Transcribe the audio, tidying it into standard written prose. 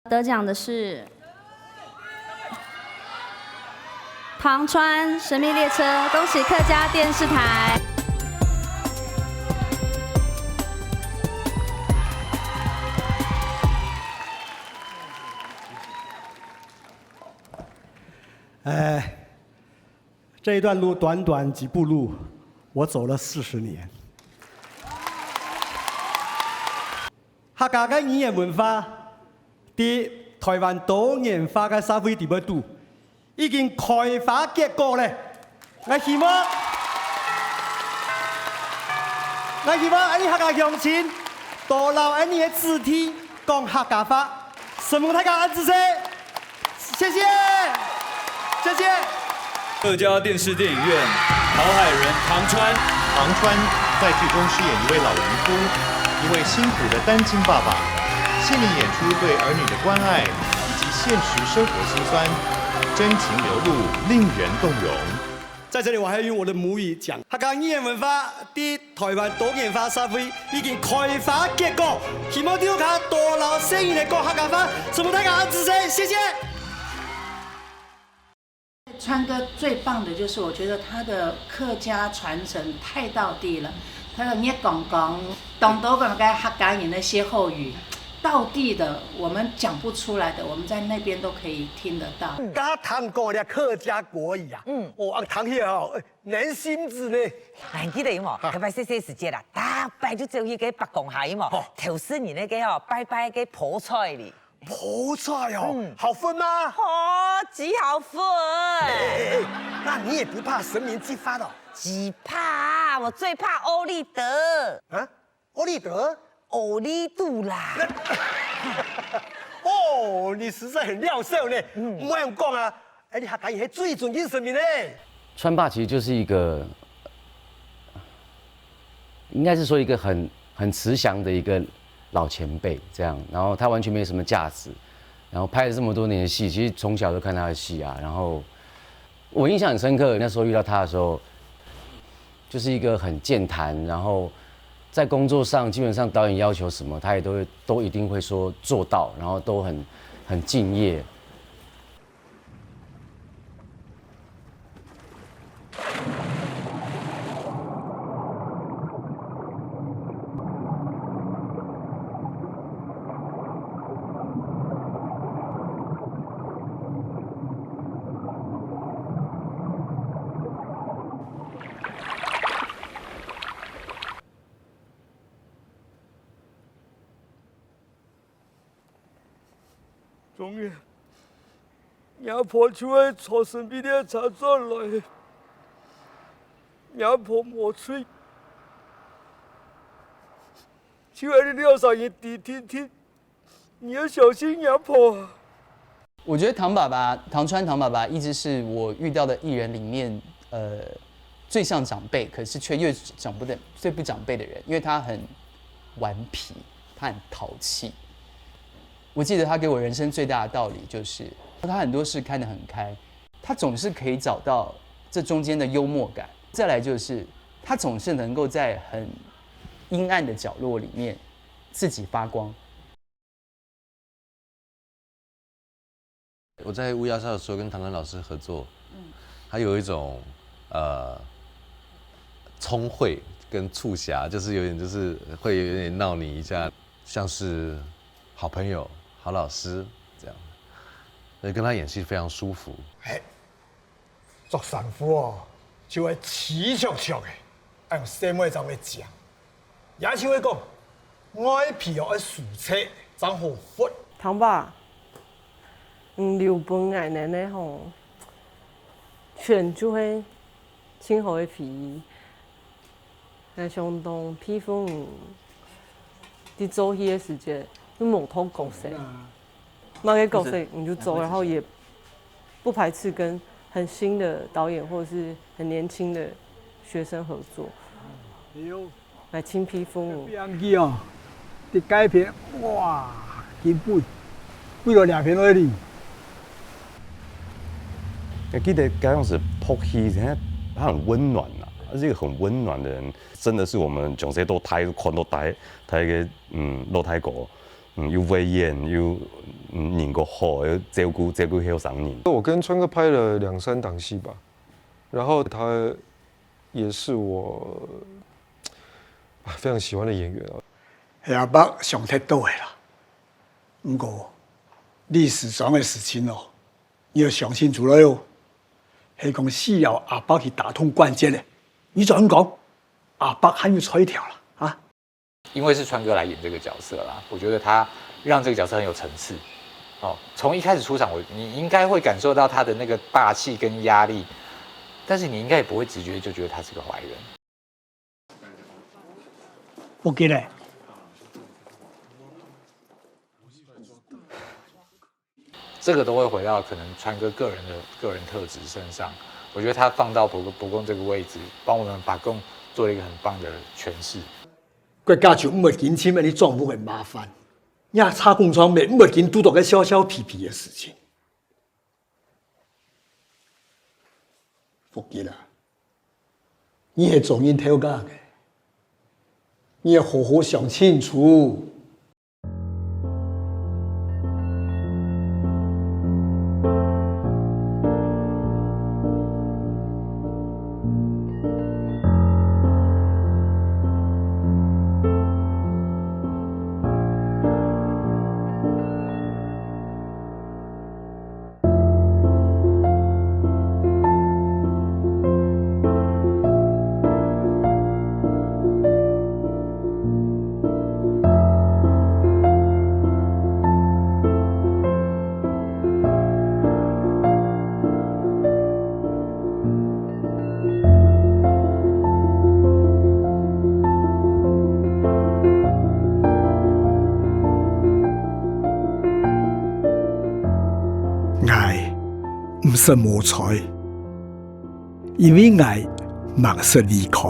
得奖的是唐川神秘列车，恭喜客家电视台。这一段路短短几步路，我走了40年。客家嘅語言文化，喺台灣多元化嘅社會地位度，已經開花結果咧。我希望你客家鄉親多留你嘅肢體講客家話，希望大家按支持，謝謝，謝謝。客家电视电影院，陶海仁、唐川。唐川在剧中饰演一位老渔夫，一位辛苦的单亲爸爸，戏里演出对儿女的关爱以及现实生活辛酸，真情流露，令人动容。在这里，我还要用我的母语讲：客家語言文化喺台灣多元化社會已經開花結果，希望大家多留聲音嚟講客家話，希望大家支持，謝謝。川哥最棒的就是，我觉得他的客家传承太道地了。他的捏公公、懂得本该客家人的歇后语，道地的我们讲不出来的，我们在那边都可以听得到。刚谈过的客家國語啊，談起哦，人心子呢，還記得冇？佢擺細細時節啦，大擺就做一個白公蟹冇，頭是你那個哦，拜拜個泡菜哩。泡菜哦，好分嗎？哦，極好分。那你也不怕神明激發的？極怕，我最怕歐立德。啊，歐立德？歐力度啦。哦，你實在很料手呢。唔好咁講啊，你客家人係最尊敬神明呢。川爸其實就是一個，應該是說一個很慈祥的一個老前輩這樣，然後他完全沒有什麼價值，然後拍了這麼多年的戲，其實從小都看他的戲啊，然後我印象很深刻，那時候遇到他的時候，就是一個很健談，然後在工作上基本上導演要求什麼，他也都一定會說做到，然後都很敬業。终于，娘婆出来从身边的茶桌来，娘婆莫吹，求你廖少爷谛听听，你要小心娘婆。我觉得唐川唐爸爸一直是我遇到的艺人里面，最像长辈，可是却最不长辈的人，因为他很顽皮，他很淘气。我记得他给我人生最大的道理就是，他很多事看得很开，他总是可以找到这中间的幽默感。再来就是，他总是能够在很阴暗的角落里面自己发光。我在乌鸦社的时候跟唐唐老师合作，他有一种聪慧跟促狭，就是有点就是会有点闹你一下，像是好朋友。好老师这样，所以跟他演戏非常舒服。做sản婦哦，就會黐灼灼嘅，要用細妹就會講。也像會講，愛皮要熟切，才好活。唐爸，留本來呢吼，全就會清好嘅皮，相當皮膚，啲做戲嘅時節。就某头狗谁，那给狗谁你就走，然后也不排斥跟很新的导演或者是很年轻的学生合作，来青皮风舞。两季哦，啲改片哇，幾倍，貴到2片而已。我記得剛開始拍戲，他很溫暖啊，他是一個很溫暖的人，真的是我們從細到大看到大嘅露台狗。又威严又人个好，又照顾后生人。我跟川哥拍了2、3档戏吧，然后他也是我非常喜欢的演员啊。阿伯上铁倒的啦，不过历史上的事情哦，你要想清楚了哟。是讲死后阿伯去打通关节的，你怎讲？阿伯还有吹条了啊？因为是川哥来演这个角色啦，我觉得他让这个角色很有层次。哦，从一开始出场，你应该会感受到他的那个霸气跟压力，但是你应该也不会直觉就觉得他是个坏人。不给嘞。这个都会回到可能川哥个人特质身上。我觉得他放到伯公这个位置，帮我们把公做了一个很棒的诠释。国家就唔会紧亲，你撞不会麻烦。呀，插工窗面唔会紧拄到个小小皮皮的事情。福吉啦，你系做人头家嘅，你要好好想清楚。爱唔是无才，因为爱盲是离开。